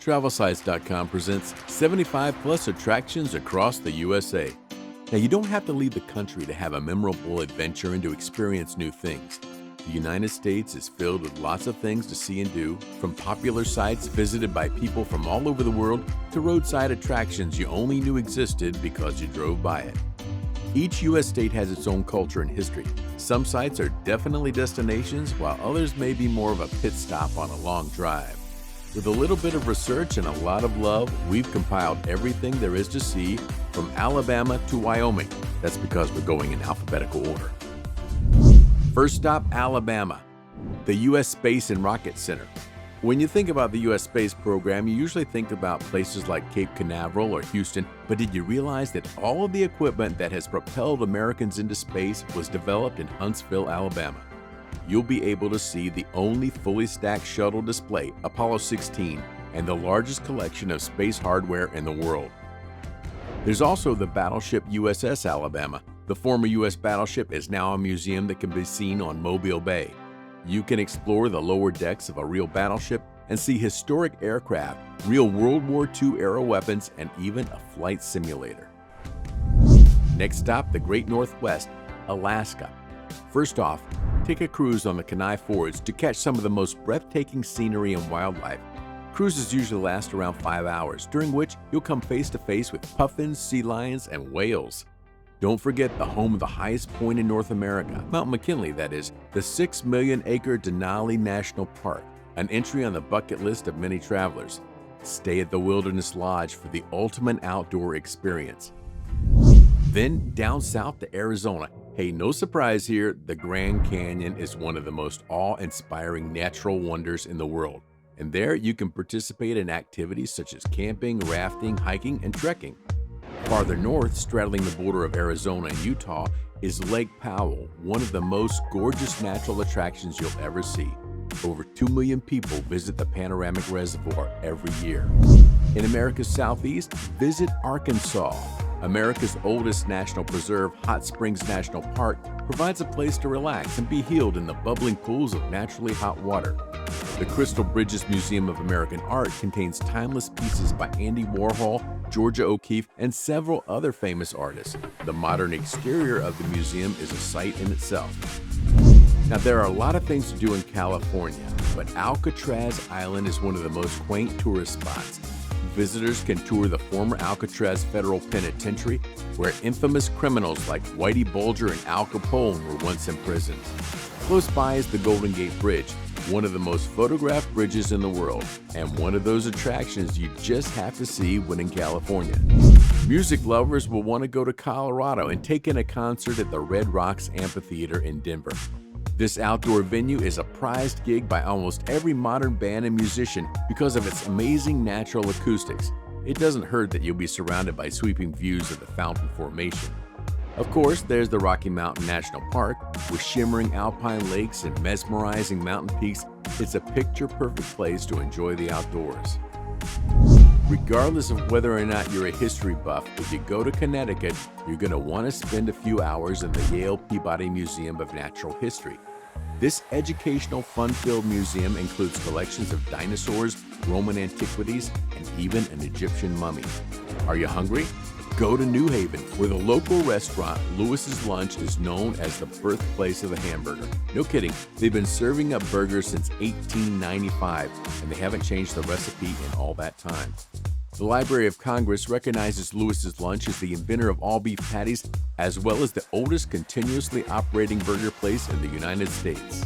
TravelSites.com presents 75 plus attractions across the USA. Now, you don't have to leave the country to have a memorable adventure and to experience new things. The United States is filled with lots of things to see and do, from popular sites visited by people from all over the world to roadside attractions you only knew existed because you drove by it. Each U.S. state has its own culture and history. Some sites are definitely destinations, while others may be more of a pit stop on a long drive. With a little bit of research and a lot of love, we've compiled everything there is to see from Alabama to Wyoming. That's because we're going in alphabetical order. First stop, Alabama, the U.S. Space and Rocket Center. When you think about the U.S. space program, you usually think about places like Cape Canaveral or Houston, but did you realize that all of the equipment that has propelled Americans into space was developed in Huntsville, Alabama? You'll be able to see the only fully stacked shuttle display, Apollo 16, and the largest collection of space hardware in the world. There's also the battleship USS Alabama. The former U.S. battleship is now a museum that can be seen on Mobile Bay. You can explore the lower decks of a real battleship and see historic aircraft, real World War II era weapons, and even a flight simulator. Next stop, the Great Northwest, Alaska. First off, take a cruise on the Kenai Fords to catch some of the most breathtaking scenery and wildlife. Cruises usually last around 5 hours, during which you'll come face to face with puffins, sea lions, and whales. Don't forget the home of the highest point in North America, Mount McKinley, that is, the 6 million acre Denali National Park, an entry on the bucket list of many travelers. Stay at the Wilderness Lodge for the ultimate outdoor experience. Then down south to Arizona. Hey, no surprise here, the Grand Canyon is one of the most awe-inspiring natural wonders in the world. And there you can participate in activities such as camping, rafting, hiking, and trekking. Farther north, straddling the border of Arizona and Utah, is Lake Powell, one of the most gorgeous natural attractions you'll ever see. Over 2 million people visit the panoramic reservoir every year. In America's southeast, visit Arkansas. America's oldest national preserve, Hot Springs National Park, provides a place to relax and be healed in the bubbling pools of naturally hot water. The Crystal Bridges Museum of American Art contains timeless pieces by Andy Warhol, Georgia O'Keeffe, and several other famous artists. The modern exterior of the museum is a sight in itself. Now, there are a lot of things to do in California, but Alcatraz Island is one of the most quaint tourist spots. Visitors can tour the former Alcatraz Federal Penitentiary, where infamous criminals like Whitey Bulger and Al Capone were once imprisoned. Close by is the Golden Gate Bridge, one of the most photographed bridges in the world, and one of those attractions you just have to see when in California. Music lovers will want to go to Colorado and take in a concert at the Red Rocks Amphitheater in Denver. This outdoor venue is a prized gig by almost every modern band and musician because of its amazing natural acoustics. It doesn't hurt that you'll be surrounded by sweeping views of the Fountain Formation. Of course, there's the Rocky Mountain National Park, with shimmering alpine lakes and mesmerizing mountain peaks. It's a picture-perfect place to enjoy the outdoors. Regardless of whether or not you're a history buff, if you go to Connecticut, you're going to want to spend a few hours in the Yale Peabody Museum of Natural History. This educational, fun-filled museum includes collections of dinosaurs, Roman antiquities, and even an Egyptian mummy. Are you hungry? Go to New Haven, where the local restaurant, Lewis's Lunch, is known as the birthplace of the hamburger. No kidding, they've been serving up burgers since 1895, and they haven't changed the recipe in all that time. The Library of Congress recognizes Lewis's Lunch as the inventor of all beef patties, as well as the oldest continuously operating burger place in the United States.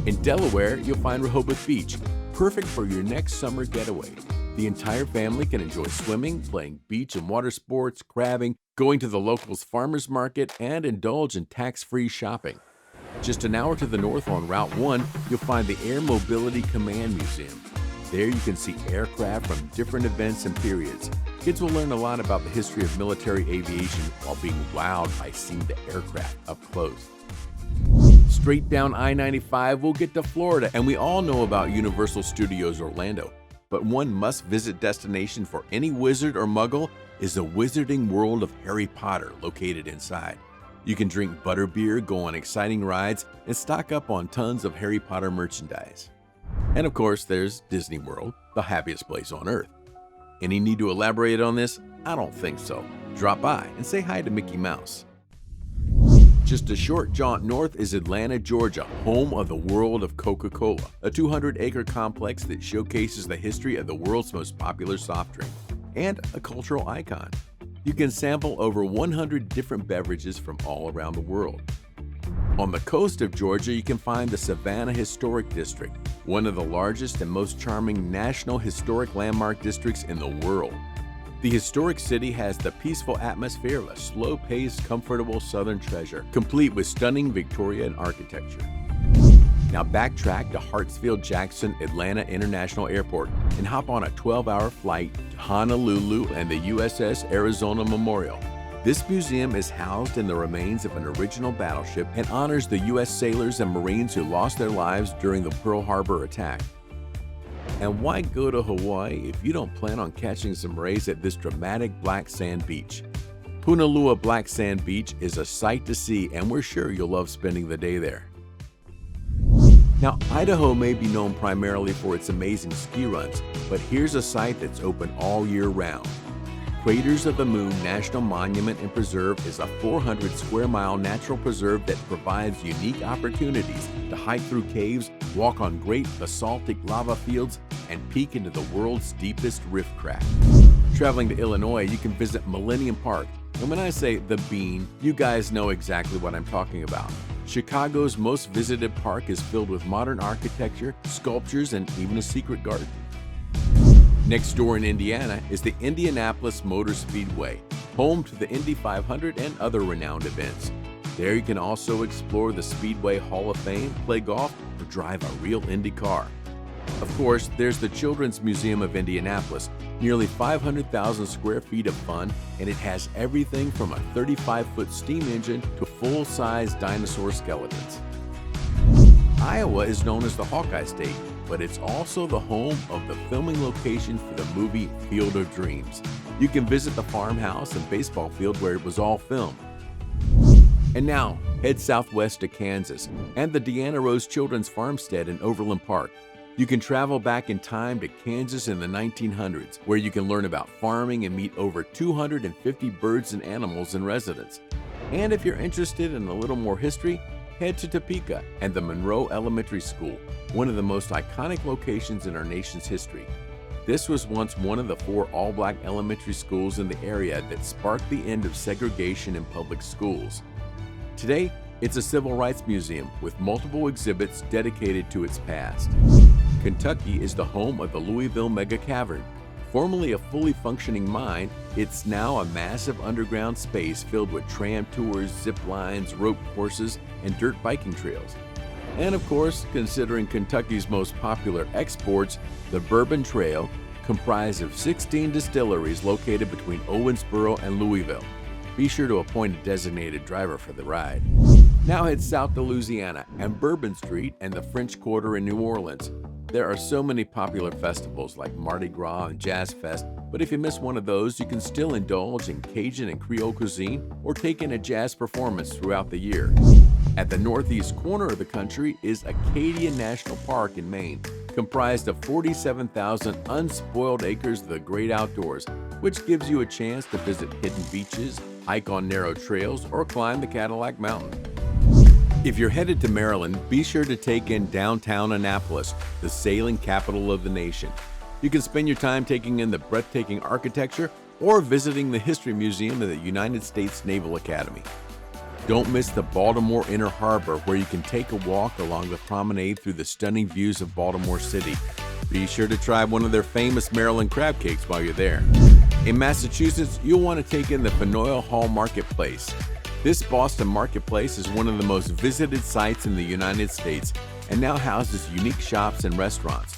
In Delaware, you'll find Rehoboth Beach, perfect for your next summer getaway. The entire family can enjoy swimming, playing beach and water sports, crabbing, going to the locals' farmers market, and indulge in tax-free shopping. Just an hour to the north on Route 1, you'll find the Air Mobility Command Museum. There you can see aircraft from different events and periods. Kids will learn a lot about the history of military aviation while being wowed by seeing the aircraft up close. Straight down I-95, we'll get to Florida, and we all know about Universal Studios Orlando. But one must-visit destination for any wizard or muggle is the Wizarding World of Harry Potter located inside. You can drink butterbeer, go on exciting rides, and stock up on tons of Harry Potter merchandise. And of course, there's Disney World, the happiest place on earth. Any need to elaborate on this? I don't think so. Drop by and say hi to Mickey Mouse. Just a short jaunt north is Atlanta, Georgia, home of the World of Coca-Cola, a 200-acre complex that showcases the history of the world's most popular soft drink, and a cultural icon. You can sample over 100 different beverages from all around the world. On the coast of Georgia, you can find the Savannah Historic District, one of the largest and most charming national historic landmark districts in the world. The historic city has the peaceful atmosphere of a slow-paced, comfortable southern treasure, complete with stunning Victorian architecture. Now backtrack to Hartsfield-Jackson Atlanta International Airport and hop on a 12-hour flight to Honolulu and the USS Arizona Memorial. This museum is housed in the remains of an original battleship and honors the U.S. sailors and Marines who lost their lives during the Pearl Harbor attack. And why go to Hawaii if you don't plan on catching some rays at this dramatic black sand beach? Punalua Black Sand Beach is a sight to see, and we're sure you'll love spending the day there. Now, Idaho may be known primarily for its amazing ski runs, but here's a site that's open all year round. Craters of the Moon National Monument and Preserve is a 400-square-mile natural preserve that provides unique opportunities to hike through caves, walk on great basaltic lava fields, and peek into the world's deepest rift crack. Traveling to Illinois, you can visit Millennium Park, and when I say the Bean, you guys know exactly what I'm talking about. Chicago's most visited park is filled with modern architecture, sculptures, and even a secret garden. Next door in Indiana is the Indianapolis Motor Speedway, home to the Indy 500 and other renowned events. There you can also explore the Speedway Hall of Fame, play golf, or drive a real Indy car. Of course, there's the Children's Museum of Indianapolis, nearly 500,000 square feet of fun, and it has everything from a 35-foot steam engine to full-size dinosaur skeletons. Iowa is known as the Hawkeye State, but it's also the home of the filming location for the movie Field of Dreams. You can visit the farmhouse and baseball field where it was all filmed. And now, head southwest to Kansas and the Deanna Rose Children's Farmstead in Overland Park. You can travel back in time to Kansas in the 1900s, where you can learn about farming and meet over 250 birds and animals in residence. And if you're interested in a little more history, head to Topeka and the Monroe Elementary School, one of the most iconic locations in our nation's history. This was once one of the 4 all-black elementary schools in the area that sparked the end of segregation in public schools. Today, it's a civil rights museum with multiple exhibits dedicated to its past. Kentucky is the home of the Louisville Mega Cavern. Formerly a fully functioning mine, it's now a massive underground space filled with tram tours, zip lines, rope courses, and dirt biking trails. And of course, considering Kentucky's most popular exports, the Bourbon Trail, comprised of 16 distilleries located between Owensboro and Louisville. Be sure to appoint a designated driver for the ride. Now head south to Louisiana and Bourbon Street and the French Quarter in New Orleans. There are so many popular festivals like Mardi Gras and Jazz Fest, but if you miss one of those, you can still indulge in Cajun and Creole cuisine or take in a jazz performance throughout the year. At the northeast corner of the country is Acadia National Park in Maine, comprised of 47,000 unspoiled acres of the great outdoors, which gives you a chance to visit hidden beaches, hike on narrow trails, or climb the Cadillac Mountain. If you're headed to Maryland, be sure to take in downtown Annapolis, the sailing capital of the nation. You can spend your time taking in the breathtaking architecture or visiting the History Museum of the United States Naval Academy. Don't miss the Baltimore Inner Harbor, where you can take a walk along the promenade through the stunning views of Baltimore City. Be sure to try one of their famous Maryland crab cakes while you're there. In Massachusetts, you'll want to take in the Faneuil Hall Marketplace. This Boston marketplace is one of the most visited sites in the United States and now houses unique shops and restaurants.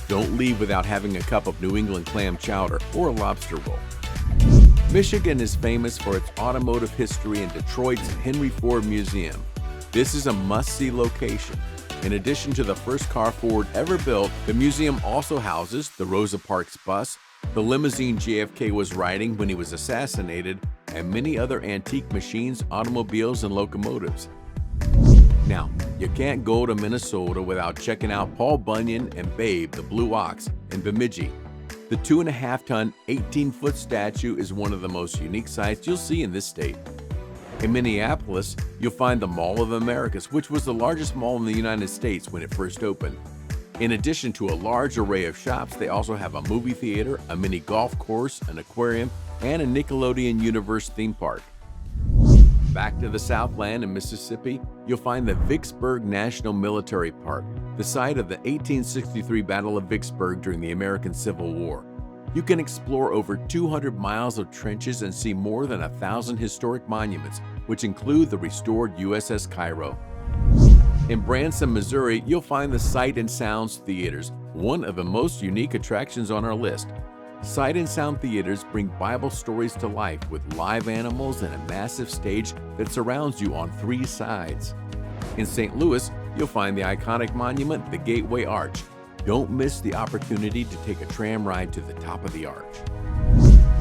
Don't leave without having a cup of New England clam chowder or a lobster roll. Michigan is famous for its automotive history and Detroit's Henry Ford Museum. This is a must-see location. In addition to the first car Ford ever built, the museum also houses the Rosa Parks bus, the limousine JFK was riding when he was assassinated, and many other antique machines, automobiles, and locomotives. Now, you can't go to Minnesota without checking out Paul Bunyan and Babe the Blue Ox in Bemidji. The 2.5-ton, 18-foot statue is one of the most unique sights you'll see in this state. In Minneapolis, you'll find the Mall of Americas, which was the largest mall in the United States when it first opened. In addition to a large array of shops, they also have a movie theater, a mini golf course, an aquarium, and a Nickelodeon Universe theme park. Back to the Southland in Mississippi, you'll find the Vicksburg National Military Park, the site of the 1863 Battle of Vicksburg during the American Civil War. You can explore over 200 miles of trenches and see more than 1,000 historic monuments, which include the restored USS Cairo. In Branson, Missouri, you'll find the Sight and Sounds Theaters, one of the most unique attractions on our list. Sight and Sound Theaters bring Bible stories to life with live animals and a massive stage that surrounds you on 3 sides. In St. Louis, you'll find the iconic monument, the Gateway Arch. Don't miss the opportunity to take a tram ride to the top of the arch.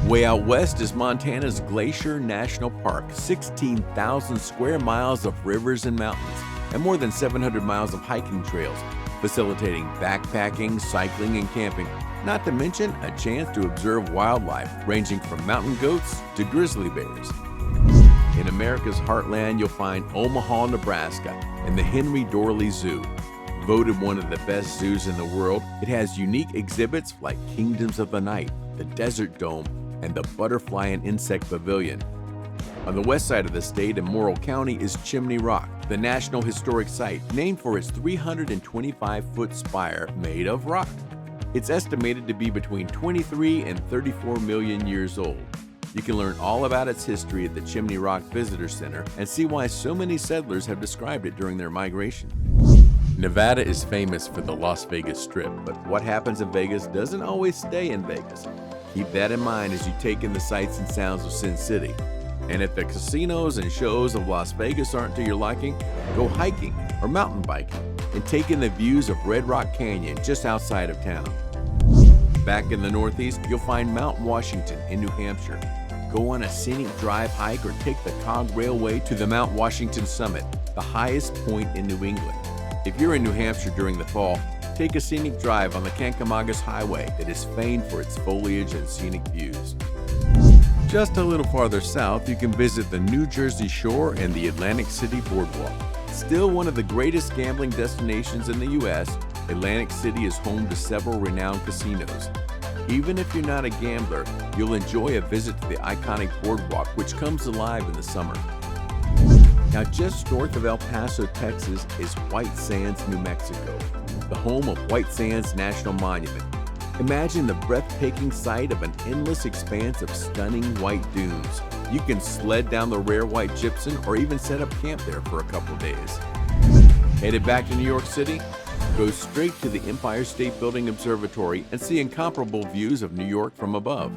Way out west is Montana's Glacier National Park, 16,000 square miles of rivers and mountains, and more than 700 miles of hiking trails, facilitating backpacking, cycling, and camping, not to mention a chance to observe wildlife ranging from mountain goats to grizzly bears. In America's heartland, you'll find Omaha, Nebraska, and the Henry Doorly Zoo. Voted one of the best zoos in the world, it has unique exhibits like Kingdoms of the Night, the Desert Dome, and the Butterfly and Insect Pavilion. On the west side of the state in Morrill County is Chimney Rock, the National Historic Site, named for its 325-foot spire made of rock. It's estimated to be between 23 and 34 million years old. You can learn all about its history at the Chimney Rock Visitor Center and see why so many settlers have described it during their migration. Nevada is famous for the Las Vegas Strip, but what happens in Vegas doesn't always stay in Vegas. Keep that in mind as you take in the sights and sounds of Sin City. And if the casinos and shows of Las Vegas aren't to your liking, go hiking or mountain biking and take in the views of Red Rock Canyon just outside of town. Back in the Northeast, you'll find Mount Washington in New Hampshire. Go on a scenic drive hike or take the Cog Railway to the Mount Washington Summit, the highest point in New England. If you're in New Hampshire during the fall, take a scenic drive on the Kankomagas Highway that is famed for its foliage and scenic views. Just a little farther south, you can visit the New Jersey Shore and the Atlantic City Boardwalk. Still one of the greatest gambling destinations in the U.S., Atlantic City is home to several renowned casinos. Even if you're not a gambler, you'll enjoy a visit to the iconic boardwalk, which comes alive in the summer. Now, just north of El Paso, Texas, is White Sands, New Mexico, the home of White Sands National Monument. Imagine the breathtaking sight of an endless expanse of stunning white dunes. You can sled down the rare white gypsum or even set up camp there for a couple days. Headed back to New York City? Go straight to the Empire State Building Observatory and see incomparable views of New York from above.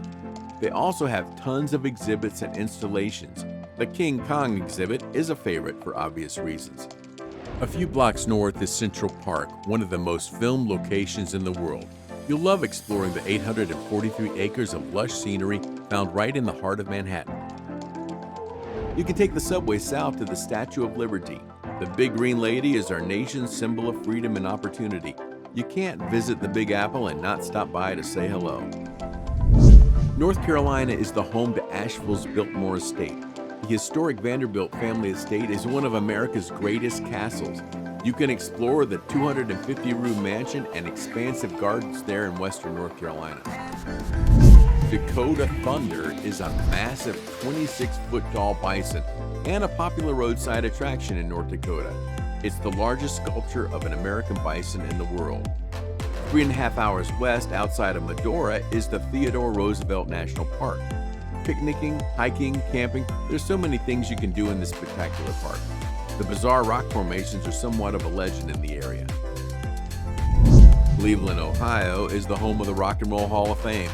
They also have tons of exhibits and installations. The King Kong exhibit is a favorite for obvious reasons. A few blocks north is Central Park, one of the most filmed locations in the world. You'll love exploring the 843 acres of lush scenery found right in the heart of Manhattan. You can take the subway south to the Statue of Liberty. The Big Green Lady is our nation's symbol of freedom and opportunity. You can't visit the Big Apple and not stop by to say hello. North Carolina is the home to Asheville's Biltmore Estate. The historic Vanderbilt family estate is one of America's greatest castles. You can explore the 250-room mansion and expansive gardens there in western North Carolina. Dakota Thunder is a massive 26-foot tall bison and a popular roadside attraction in North Dakota. It's the largest sculpture of an American bison in the world. 3.5 hours west outside of Medora is the Theodore Roosevelt National Park. Picnicking, hiking, camping, there's so many things you can do in this spectacular park. The bizarre rock formations are somewhat of a legend in the area. Cleveland, Ohio is the home of the Rock and Roll Hall of Fame.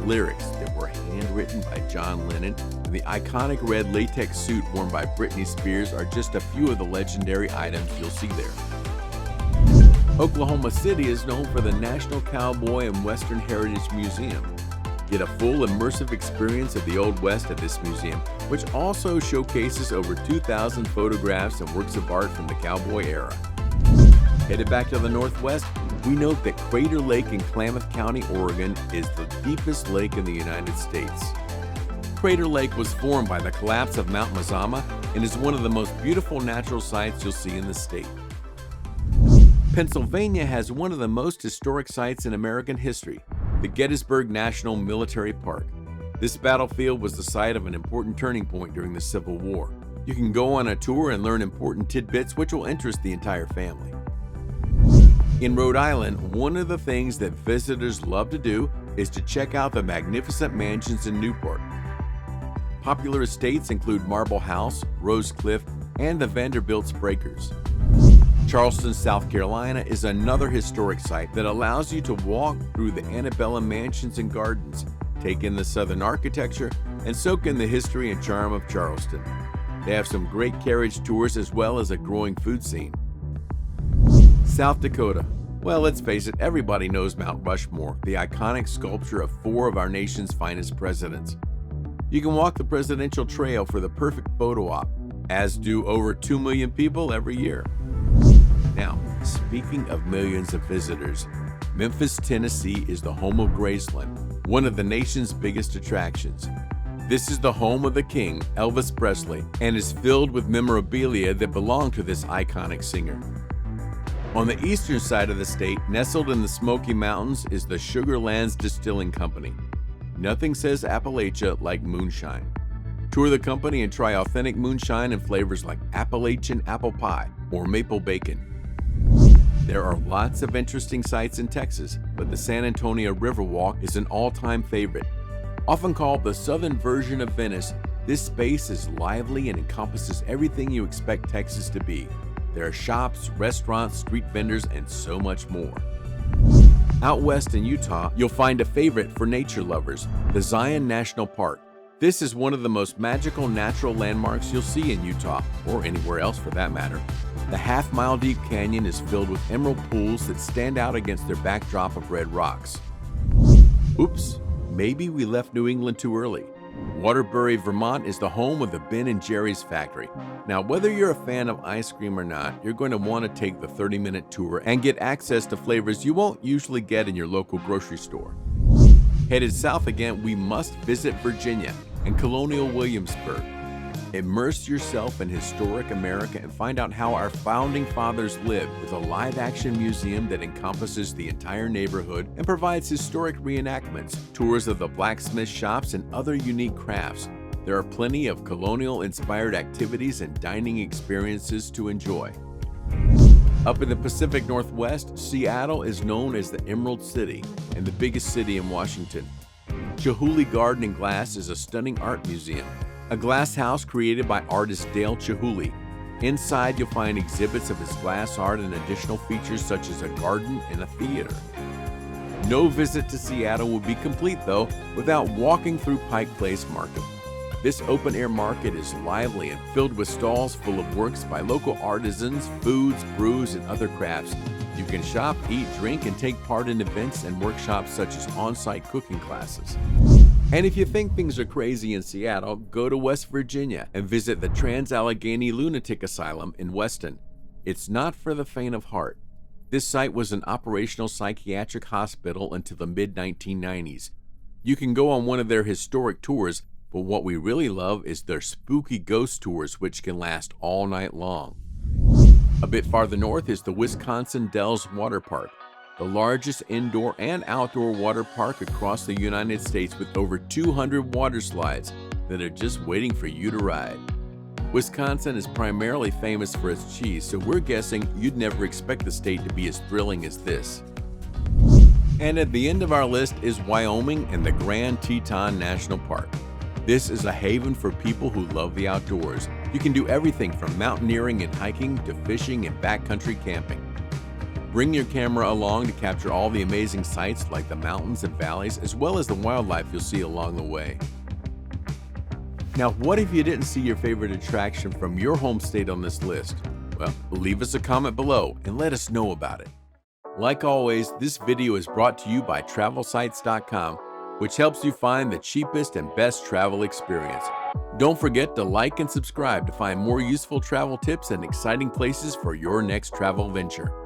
Lyrics that were handwritten by John Lennon and the iconic red latex suit worn by Britney Spears are just a few of the legendary items you'll see there. Oklahoma City is known for the National Cowboy and Western Heritage Museum. Get a full immersive experience of the Old West at this museum, which also showcases over 2,000 photographs and works of art from the cowboy era. Headed back to the Northwest, we note that Crater Lake in Klamath County, Oregon is the deepest lake in the United States. Crater Lake was formed by the collapse of Mount Mazama and is one of the most beautiful natural sights you'll see in the state. Pennsylvania has one of the most historic sites in American history, the Gettysburg National Military Park. This battlefield was the site of an important turning point during the Civil War. You can go on a tour and learn important tidbits which will interest the entire family. In Rhode Island, one of the things that visitors love to do is to check out the magnificent mansions in Newport. Popular estates include Marble House, Rose Cliff, and the Vanderbilt's Breakers. Charleston, South Carolina is another historic site that allows you to walk through the antebellum mansions and gardens, take in the Southern architecture, and soak in the history and charm of Charleston. They have some great carriage tours as well as a growing food scene. South Dakota. Well, let's face it, everybody knows Mount Rushmore, the iconic sculpture of 4 of our nation's finest presidents. You can walk the Presidential Trail for the perfect photo op, as do over 2 million people every year. Now, speaking of millions of visitors, Memphis, Tennessee is the home of Graceland, one of the nation's biggest attractions. This is the home of the king, Elvis Presley, and is filled with memorabilia that belong to this iconic singer. On the eastern side of the state, nestled in the Smoky Mountains, is the Sugar Lands Distilling Company. Nothing says Appalachia like moonshine. Tour the company and try authentic moonshine in flavors like Appalachian apple pie or maple bacon. There are lots of interesting sights in Texas, but the San Antonio Riverwalk is an all-time favorite. Often called the southern version of Venice, this space is lively and encompasses everything you expect Texas to be. There are shops, restaurants, street vendors, and so much more. Out west in Utah, you'll find a favorite for nature lovers, the Zion National Park. This is one of the most magical natural landmarks you'll see in Utah, or anywhere else for that matter. The half-mile-deep canyon is filled with emerald pools that stand out against their backdrop of red rocks. Oops, maybe we left New England too early. Waterbury, Vermont is the home of the Ben & Jerry's factory. Now, whether you're a fan of ice cream or not, you're going to want to take the 30-minute tour and get access to flavors you won't usually get in your local grocery store. Headed south again, we must visit Virginia and Colonial Williamsburg. Immerse yourself in historic America and find out how our founding fathers lived with a live-action museum that encompasses the entire neighborhood and provides historic reenactments, tours of the blacksmith shops, and other unique crafts. There are plenty of colonial-inspired activities and dining experiences to enjoy. Up in the Pacific Northwest, Seattle is known as the Emerald City and the biggest city in Washington. Chihuly Garden and Glass is a stunning art museum, a glass house created by artist Dale Chihuly. Inside, you'll find exhibits of his glass art and additional features such as a garden and a theater. No visit to Seattle would be complete, though, without walking through Pike Place Market. This open-air market is lively and filled with stalls full of works by local artisans, foods, brews, and other crafts. You can shop, eat, drink, and take part in events and workshops such as on-site cooking classes. And if you think things are crazy in Seattle, go to West Virginia and visit the Trans-Allegheny Lunatic Asylum in Weston. It's not for the faint of heart. This site was an operational psychiatric hospital until the mid-1990s. You can go on one of their historic tours, but what we really love is their spooky ghost tours, which can last all night long. A bit farther north is the Wisconsin Dells Water Park, the largest indoor and outdoor water park across the United States with over 200 water slides that are just waiting for you to ride. Wisconsin is primarily famous for its cheese, so we're guessing you'd never expect the state to be as thrilling as this. And at the end of our list is Wyoming and the Grand Teton National Park. This is a haven for people who love the outdoors. You can do everything from mountaineering and hiking to fishing and backcountry camping. Bring your camera along to capture all the amazing sights like the mountains and valleys, as well as the wildlife you'll see along the way. Now, what if you didn't see your favorite attraction from your home state on this list? Well, leave us a comment below and let us know about it. Like always, this video is brought to you by TravelSites.com. which helps you find the cheapest and best travel experience. Don't forget to like and subscribe to find more useful travel tips and exciting places for your next travel venture.